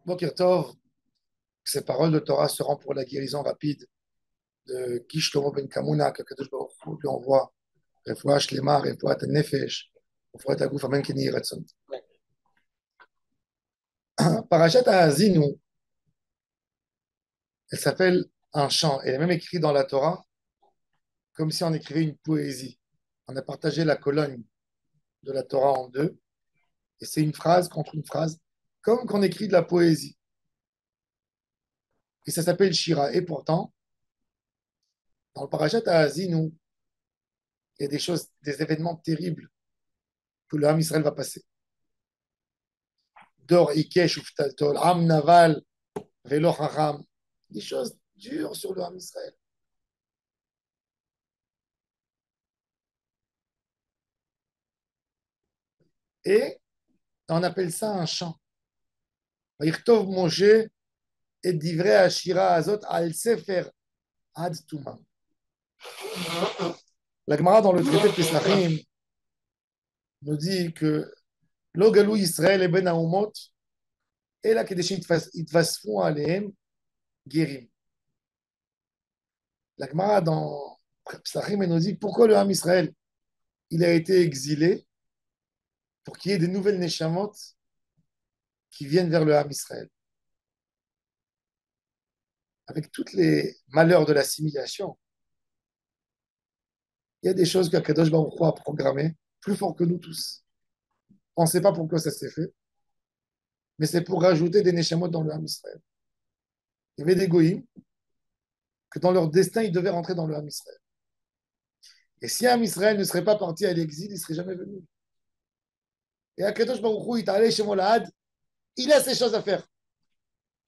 Boker Tov, ces paroles de Torah seront pour la guérison rapide de Kish Tomo Ben Kamuna, que Kadosh Baruch Hu lui envoie. Refoua Shlema, Refoua Nefesh, Refoua Tagouf, Amen Keni Ratzon. Parashat Haazinu, elle s'appelle un chant. Elle est même écrite dans la Torah comme si on écrivait une poésie. On a partagé la colonne de la Torah en deux, et c'est une phrase contre une phrase, comme qu'on écrit de la poésie. Et ça s'appelle Shira. Et pourtant, dans le Parashat Haazinu, il y a des choses, des événements terribles que le Ham Israël va passer. Dor Ikesh Uftaltol, Am Naval, Velo Chacham. Des choses dures sur le Ham Israël. Et on appelle ça un chant. Vayichtov Moshe et divrei Ashira Azot al Sefer Ad Tuma. La Gemara dans le traité de Pesachim nous dit que Lo Galou Israël et Ben Haumot et là Kedeshim Itvasfou Alehem Gerim. La Gemara dans Pesachim nous dit pourquoi le Ham Israël il a été exilé pour qu'il y ait des nouvelles Neshamot qui viennent vers le Ham Israël. Avec tous les malheurs de l'assimilation, il y a des choses que Kadosh Baruch Hu a programmées plus fort que nous tous. On ne sait pas pourquoi ça s'est fait, mais c'est pour rajouter des Neshamot dans le Ham Israël. Il y avait des Goïms que dans leur destin, ils devaient rentrer dans le Ham Israël. Et si Ham Israël ne serait pas parti à l'exil, il ne serait jamais venu. Et Akadosh Baruch Hu, il est allé chez Molad, il a ses choses à faire.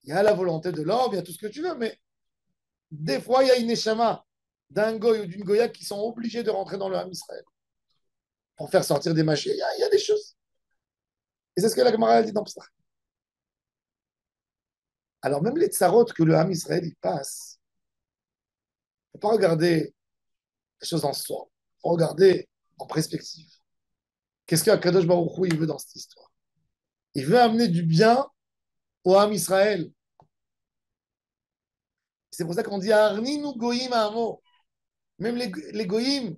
Il y a la volonté de l'homme, il y a tout ce que tu veux, mais des fois, il y a une Neshama d'un Goy ou d'une Goya qui sont obligés de rentrer dans le Ham Israël pour faire sortir des machines. Il y a des choses. Et c'est ce que la Gemara a dit dans Psach. Alors, même les tsarot que le Ham Israël il passe, il ne faut pas regarder les choses en soi. Il faut regarder en perspective. Qu'est-ce qu'Akadosh Baruch Hu il veut dans cette histoire? Il veut amener du bien au Ham Israël. C'est pour ça qu'on dit Arninu Goïm Amo. Même les Goïm,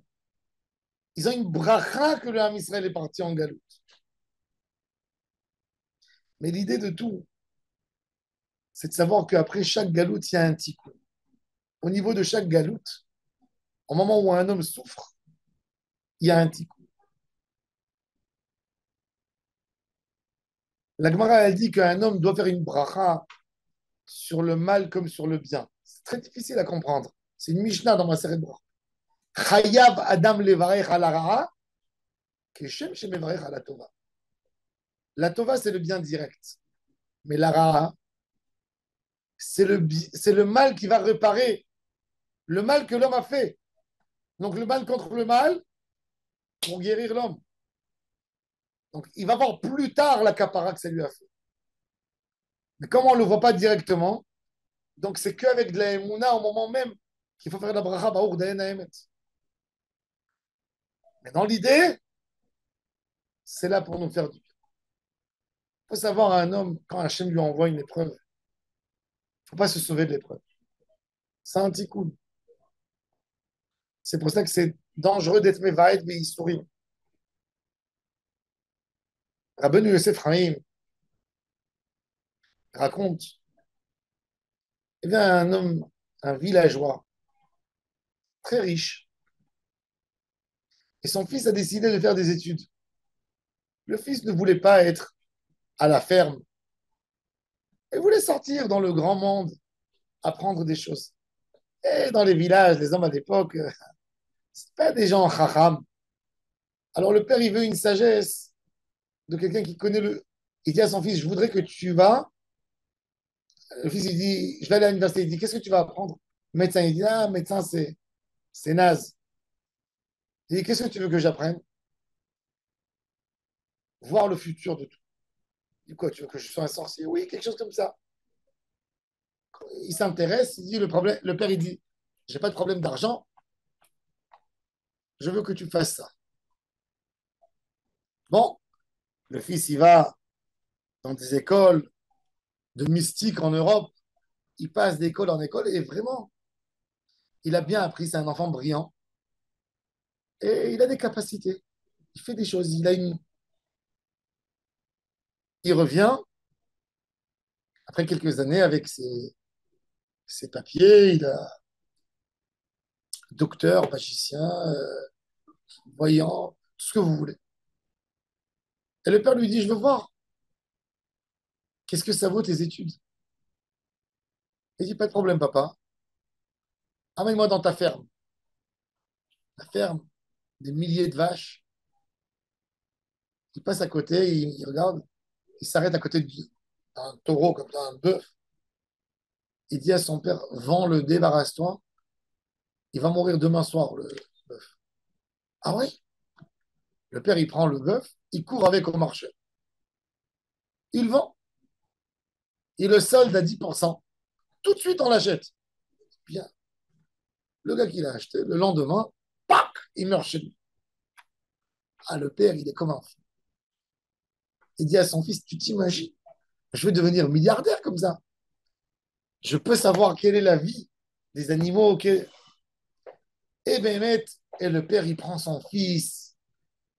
ils ont une bracha que le Ham Israël est parti en galoute. Mais l'idée de tout, c'est de savoir qu'après chaque galoute, il y a un tikkun. Au niveau de chaque galoute, au moment où un homme souffre, il y a un tikkun. La Gemara, elle dit qu'un homme doit faire une bracha sur le mal comme sur le bien. C'est très difficile à comprendre. C'est une Mishnah dans ma série de bracha. Chayav Adam levarech ala ra'a, keshem shemevarech ala tova. La tova, c'est le bien direct. Mais la ra'a, c'est le mal qui va réparer le mal que l'homme a fait. Donc le mal contre le mal pour guérir l'homme. Donc il va voir plus tard la capara que ça lui a fait. Mais comme on ne le voit pas directement, donc c'est qu'avec de la émouna au moment même qu'il faut faire la bracha ba'ur dayen ha'emet. Mais dans l'idée, c'est là pour nous faire du bien. Il faut savoir à un homme, quand Hachem lui envoie une épreuve, il ne faut pas se sauver de l'épreuve. C'est un petit coup. C'est pour ça que c'est dangereux d'être mévaïd, mais il sourit. Rabbeinu Yosef Chaim raconte, il y avait un homme, un villageois, très riche, et son fils a décidé de faire des études. Le fils ne voulait pas être à la ferme, il voulait sortir dans le grand monde, apprendre des choses. Et dans les villages, les hommes à l'époque, c'est pas des gens chacham. Alors le père, il veut une sagesse de quelqu'un qui connaît le. Il dit à son fils, je voudrais que tu vas. Le fils, il dit, je vais aller à l'université. Il dit, qu'est-ce que tu vas apprendre? Médecin, il dit, ah, médecin, c'est naze. Il dit, qu'est-ce que tu veux que j'apprenne? Voir le futur de tout. Il dit, quoi, tu veux que je sois un sorcier? Oui, quelque chose comme ça. Il s'intéresse, il dit, le père, il dit, j'ai pas de problème d'argent, je veux que tu fasses ça. Bon, le fils, il va dans des écoles, de mystique en Europe. Il passe d'école en école et vraiment, il a bien appris. C'est un enfant brillant et il a des capacités. Il fait des choses. Il revient après quelques années avec ses papiers. Il a docteur, magicien, voyant, tout ce que vous voulez. Et le père lui dit, je veux voir, qu'est-ce que ça vaut tes études? Il dit, pas de problème, papa. Amène-moi dans ta ferme. La ferme, des milliers de vaches. Il passe à côté, il regarde, il s'arrête à côté d'un taureau, comme ça, un bœuf. Il dit à son père, vends-le, débarrasse-toi. Il va mourir demain soir, le bœuf. Ah oui? Le père, il prend le bœuf, il court avec au marché. Il vend. Il le solde à 10%. Tout de suite, on l'achète. Bien. Le gars qui l'a acheté, le lendemain, pac, il meurt chez lui. Ah, le père, il est comme un fou. Il dit à son fils, tu t'imagines, je vais devenir milliardaire comme ça. Je peux savoir quelle est la vie des animaux. Eh bien, et le père, il prend son fils.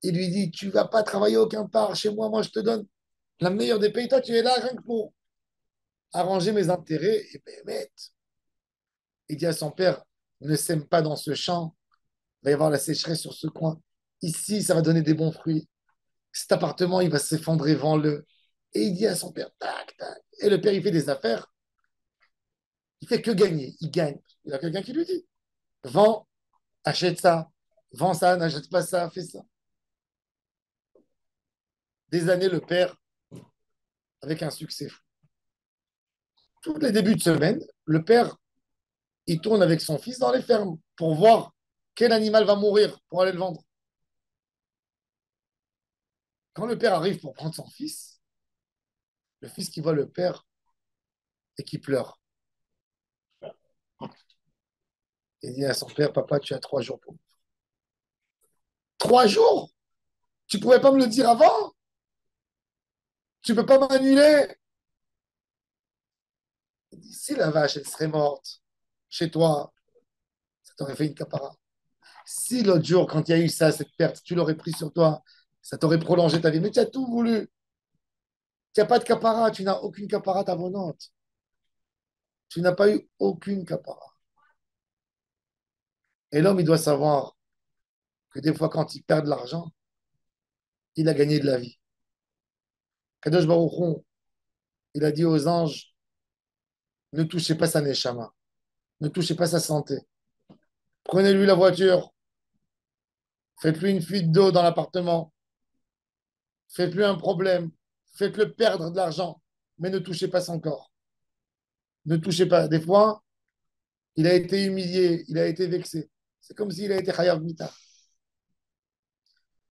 Il lui dit, tu vas pas travailler aucun part chez moi. Moi, je te donne la meilleure des pays. Toi, tu es là rien que pour arranger mes intérêts. Et bien, il dit à son père, ne sème pas dans ce champ. Il va y avoir la sécheresse sur ce coin. Ici, ça va donner des bons fruits. Cet appartement, il va s'effondrer, vends-le. Et il dit à son père, tac, tac. Et le père, il fait des affaires. Il fait que gagner. Il gagne. Il y a quelqu'un qui lui dit, vends, achète ça. Vends ça, n'achète pas ça, fais ça. Des années, le père, avec un succès fou. Tous les débuts de semaine, le père, il tourne avec son fils dans les fermes pour voir quel animal va mourir pour aller le vendre. Quand le père arrive pour prendre son fils, le fils qui voit le père et qui pleure. Il dit à son père, papa, tu as 3 jours pour moi. 3 jours? Tu pouvais pas me le dire avant? Tu peux pas m'annuler? Il dit, si la vache, elle serait morte chez toi, ça t'aurait fait une capara. Si l'autre jour, quand il y a eu ça, cette perte, tu l'aurais pris sur toi, ça t'aurait prolongé ta vie. Mais tu as tout voulu. Tu n'as pas de capara, tu n'as aucune capara t'abonnante. Tu n'as pas eu aucune capara. Et l'homme, il doit savoir que des fois, quand il perd de l'argent, il a gagné de la vie. Kadosh Baruch Hu, il a dit aux anges, ne touchez pas sa neshama, ne touchez pas sa santé. Prenez-lui la voiture, faites-lui une fuite d'eau dans l'appartement, faites-lui un problème, faites-le perdre de l'argent, mais ne touchez pas son corps. Ne touchez pas. Des fois, il a été humilié, il a été vexé. C'est comme s'il a été Chayav Mita.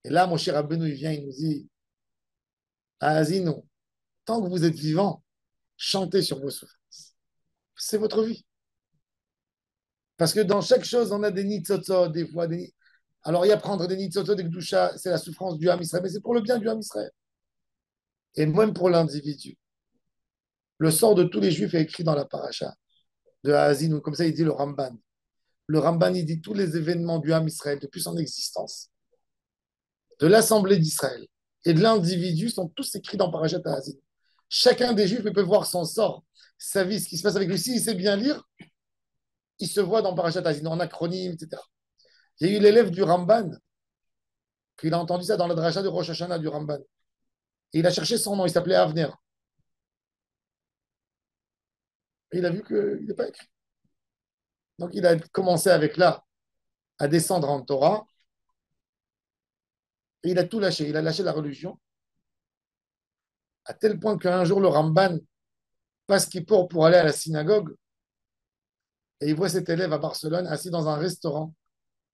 Et là, mon cher Rabbeinu, il vient, il nous dit, Azino, tant que vous êtes vivant, chantez sur vos souffrances. C'est votre vie. Parce que dans chaque chose, on a des nitzotzot, des fois. Alors, il y a prendre des nitzotzot, des gdoucha, c'est la souffrance du Ham Israël, mais c'est pour le bien du Ham Israël. Et même pour l'individu. Le sort de tous les juifs est écrit dans la paracha de Haazin, comme ça il dit le Ramban. Le Ramban, il dit tous les événements du Ham Israël depuis son existence, de l'Assemblée d'Israël et de l'individu sont tous écrits dans Parashat Haazin. Chacun des juifs peut voir son sort, sa vie, ce qui se passe avec lui. S'il sait bien lire, il se voit dans Parashat Haazin, en acronyme, etc. Il y a eu l'élève du Ramban, qu'il a entendu ça dans la dracha de Rosh Hashanah du Ramban. Et il a cherché son nom, il s'appelait Avner. Et il a vu qu'il n'est pas écrit. Donc il a commencé avec là à descendre en Torah. Et il a tout lâché. Il a lâché la religion. À tel point qu'un jour, le Ramban passe Kippour pour aller à la synagogue. Et il voit cet élève à Barcelone assis dans un restaurant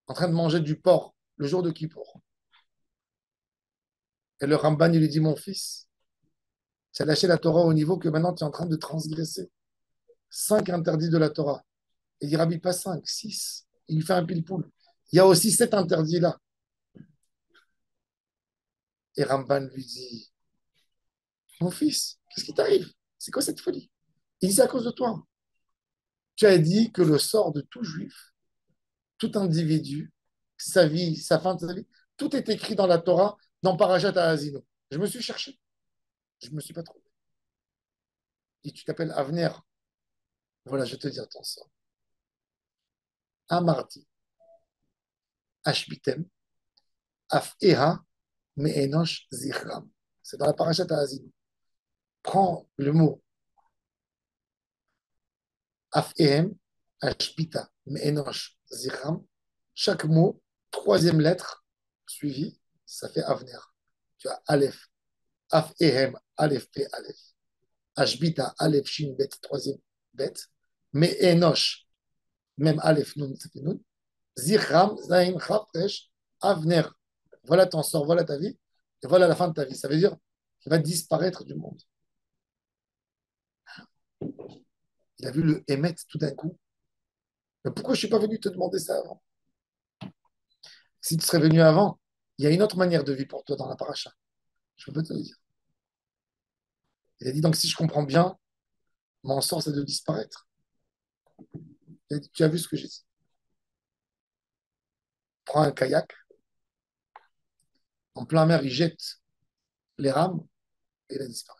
en train de manger du porc le jour de Kippour. Et le Ramban, il lui dit, mon fils, tu as lâché la Torah au niveau que maintenant tu es en train de transgresser. 5 interdits de la Torah. Il dit, Rabbi, pas 5, 6. Il lui fait un pile-poule. Il y a aussi 7 interdits-là. Et Ramban lui dit, mon fils, qu'est-ce qui t'arrive? C'est quoi cette folie? Il dit, c'est à cause de toi. Tu as dit que le sort de tout juif, tout individu, sa vie, sa fin de sa vie, tout est écrit dans la Torah, dans Parashat Haazino. Je me suis cherché, je ne me suis pas trouvé. Et tu t'appelles Avner. Voilà, je vais te dire ton sort. Amarti, Ashbitem, Af Eha, Me'enosh Zichram. C'est dans la Parashat Haazino. Prends le mot Af Ehem, Ashbita, Me'enosh Zichram. Chaque mot, troisième lettre suivie, ça fait Avner. Tu as Aleph, Af Ehem, Aleph P, Aleph. Ashbita, Aleph, Shin, Bet, troisième Bet. Mais Enosh, même Aleph, Nun, ça fait Nun. Zichram, Zain, Chaf, Resh, Avner. Voilà ton sort, voilà ta vie, et voilà la fin de ta vie. Ça veut dire qu'il va disparaître du monde. Il a vu le Emet tout d'un coup. Mais pourquoi je ne suis pas venu te demander ça avant? Si tu serais venu avant, il y a une autre manière de vie pour toi dans la paracha. Je peux te le dire. Il a dit donc, si je comprends bien, mon sort, c'est de disparaître. Il a dit, tu as vu ce que j'ai dit? Prends un kayak, en plein mer, il jette les rames et il a disparu.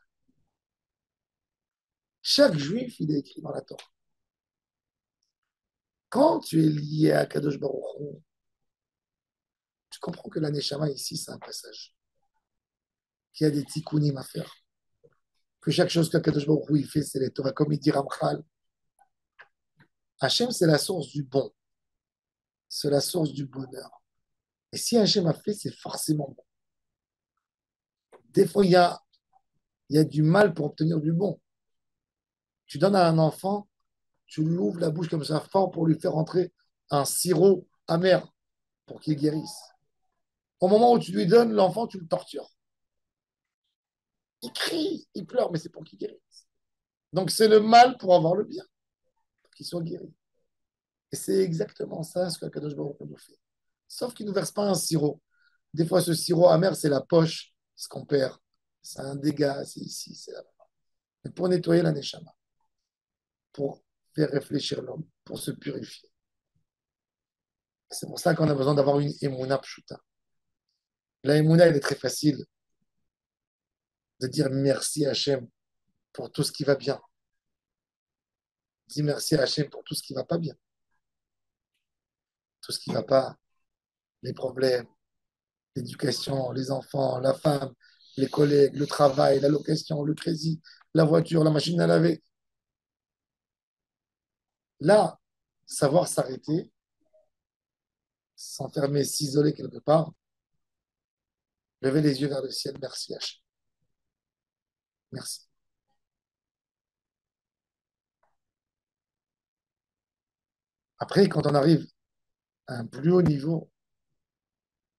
Chaque juif, il est écrit dans la Torah. Quand tu es lié à Kadosh Baruch Hu, tu comprends que la Neshama ici, c'est un passage, qu'il y a des tikkunim à faire, que chaque chose que Kadosh Baruch Hu il fait, c'est les Torah, comme il dit Ramchal. Hachem, c'est la source du bon, c'est la source du bonheur. Et si Hachem a fait, c'est forcément bon. Des fois, il y a du mal pour obtenir du bon. Tu donnes à un enfant, tu lui ouvres la bouche comme ça fort pour lui faire entrer un sirop amer pour qu'il guérisse. Au moment où tu lui donnes l'enfant, tu le tortures. Il crie, il pleure, mais c'est pour qu'il guérisse. Donc c'est le mal pour avoir le bien, pour qu'il soit guéri. Et c'est exactement ça ce que Kadosh Baruch Hu nous fait. Sauf qu'il ne nous verse pas un sirop. Des fois, ce sirop amer, c'est la poche, ce qu'on perd. C'est un dégât, c'est ici, c'est là. Mais pour nettoyer la neshama, pour faire réfléchir l'homme, pour se purifier. C'est pour ça qu'on a besoin d'avoir une émouna pshuta. La émouna, elle est très facile de dire merci à Hachem pour tout ce qui va bien. Dis merci à Hachem pour tout ce qui ne va pas bien. Tout ce qui ne va pas, les problèmes, l'éducation, les enfants, la femme, les collègues, le travail, la location, le crédit, la voiture, la machine à laver. Là, savoir s'arrêter, s'enfermer, s'isoler quelque part, lever les yeux vers le ciel, merci Hachem. Merci. Après, quand on arrive à un plus haut niveau,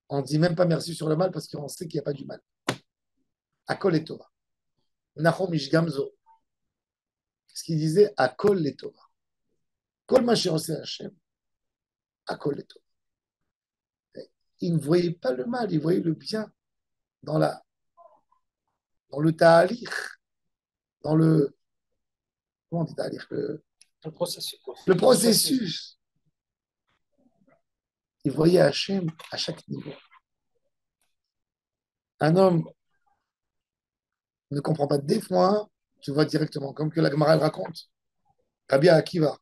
on ne dit même pas merci sur le mal parce qu'on sait qu'il n'y a pas du mal. Akol et Tova. Nahom Ishgamzo. Ce qu'il disait, Akol et Tova. Kol Mashirose Hachem. Akol et Tova. Il ne voyait pas le mal, il voyait le bien dans, dans le ta'alir, dans le. Comment on dit ta'alir Le processus. Le processus. Il voyait Hachem à chaque niveau. Un homme ne comprend pas des fois, tu vois directement, comme que la Gemara raconte. Rabbi Akiva,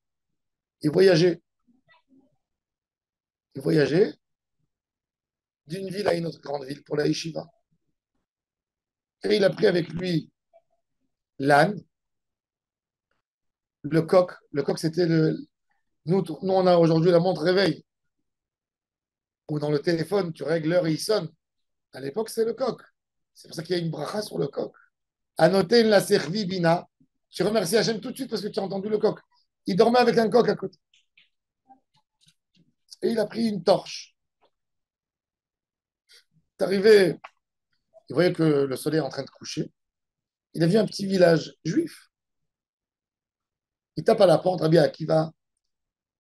il voyageait. Il voyageait d'une ville à une autre grande ville pour la yeshiva. Et il a pris avec lui l'âne, le coq. Le coq, c'était le. Nous, on a aujourd'hui la montre réveil, où dans le téléphone, tu règles l'heure et il sonne. À l'époque, c'est le coq. C'est pour ça qu'il y a une bracha sur le coq. À noter la servi bina. Tu remercies Hachem tout de suite parce que tu as entendu le coq. Il dormait avec un coq à côté. Et il a pris une torche. Il est arrivé, il voyait que le soleil est en train de coucher. Il a vu un petit village juif. Il tape à la porte, Rabbi Akiva,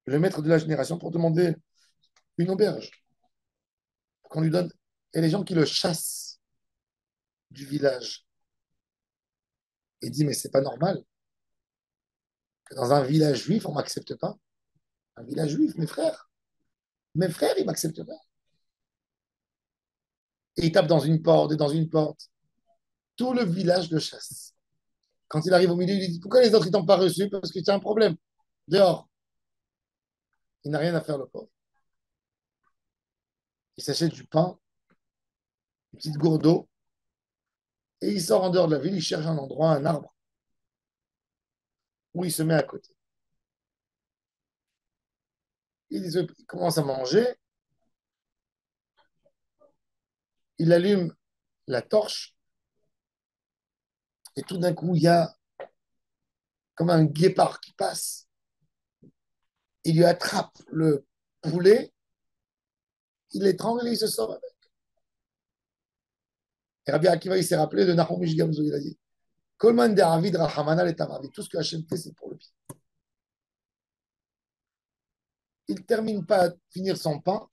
le maître de la génération, pour demander une auberge, pour qu'on lui donne. Et les gens qui le chassent du village. Il dit, mais c'est pas normal que dans un village juif, on ne m'accepte pas. Un village juif, mes frères, ils ne m'acceptent pas. Et il tape dans une porte et dans une porte. Tout le village le chasse. Quand il arrive au milieu, il dit, pourquoi les autres, ils t'ont pas reçu? Parce que c'est un problème. Dehors. Il n'a rien à faire, le pauvre. Il s'achète du pain, une petite gourde d'eau, et il sort en dehors de la ville, il cherche un endroit, un arbre, où il se met à côté. Il commence à manger, il allume la torche, et tout d'un coup, il y a comme un guépard qui passe. Il lui attrape le poulet, il l'étrangle et il se sort avec. Et Rabbi Akiva, il s'est rappelé de Nahum Ish Gamzo, il a dit, Kolman de Avid Rahamana et Tamavi, tout ce que Hachem fait, c'est pour le bien. Il ne termine pas à finir son pain,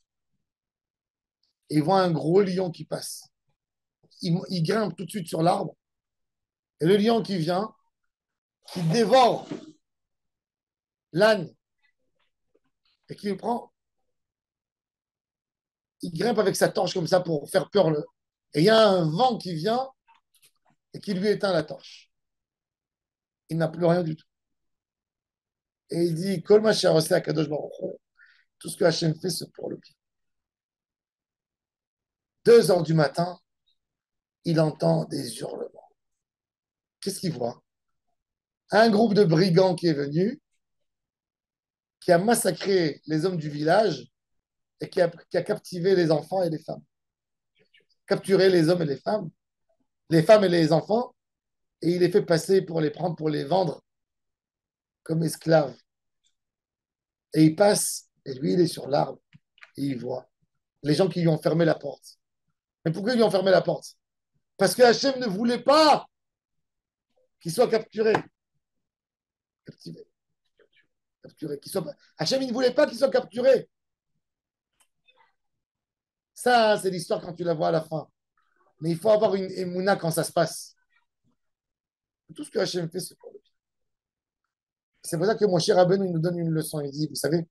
et il voit un gros lion qui passe. Il grimpe tout de suite sur l'arbre, et le lion qui vient, qui dévore l'âne, et qui le prend, il grimpe avec sa torche comme ça pour faire peur. Et il y a un vent qui vient et qui lui éteint la torche. Il n'a plus rien du tout. Et il dit, Kol ma à Kadosh Baruch Hu, tout ce que Hachem fait, c'est pour le bien. 2 heures du matin, il entend des hurlements. Qu'est-ce qu'il voit? Un groupe de brigands qui est venu, qui a massacré les hommes du village et qui a captivé les enfants et les femmes. Capturé les hommes et les femmes et les enfants, et il les fait passer pour les prendre, pour les vendre comme esclaves. Et il passe, et lui, il est sur l'arbre, et il voit les gens qui lui ont fermé la porte. Mais pourquoi ils lui ont fermé la porte? Parce que Hachem ne voulait pas qu'il soit capturé. Captivé. Capturé. Hachem, il ne voulait pas qu'il soit capturé. Ça, c'est l'histoire quand tu la vois à la fin. Mais il faut avoir une émouna quand ça se passe. Tout ce que Hachem fait, c'est pour le bien. C'est pour ça que mon cher Rabbeinu il nous donne une leçon. Il dit, vous savez,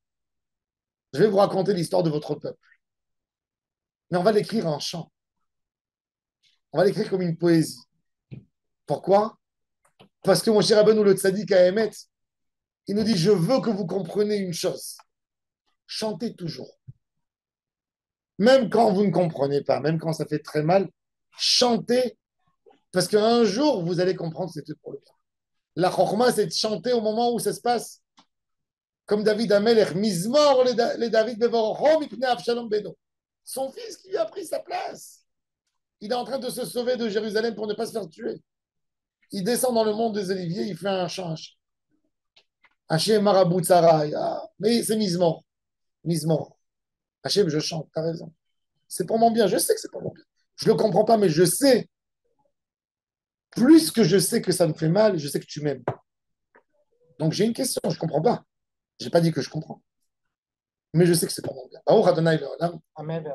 je vais vous raconter l'histoire de votre peuple. Mais on va l'écrire en chant. On va l'écrire comme une poésie. Pourquoi? Parce que mon cher Rabbeinu, le tzaddik à Emet, il nous dit, je veux que vous compreniez une chose. Chantez toujours. Même quand vous ne comprenez pas, même quand ça fait très mal, chantez, parce qu'un jour, vous allez comprendre que c'est tout pour le bien. La chorma, c'est de chanter au moment où ça se passe. Comme David Amelech, Mizmor, les David Bevorachom, Ipne Avshalom Beno. Son fils qui lui a pris sa place. Il est en train de se sauver de Jérusalem pour ne pas se faire tuer. Il descend dans le monde des Oliviers, il fait un chant. Hachem Marabout Sarai. Mais c'est Mizmor. Mizmor. Hachem, je chante, t'as raison. C'est pour mon bien, je sais que c'est pour mon bien. Je ne le comprends pas, mais je sais. Plus que je sais que ça me fait mal, je sais que tu m'aimes. Donc j'ai une question, je ne comprends pas. Je n'ai pas dit que je comprends. Mais je sais que c'est pour mon bien. Amen.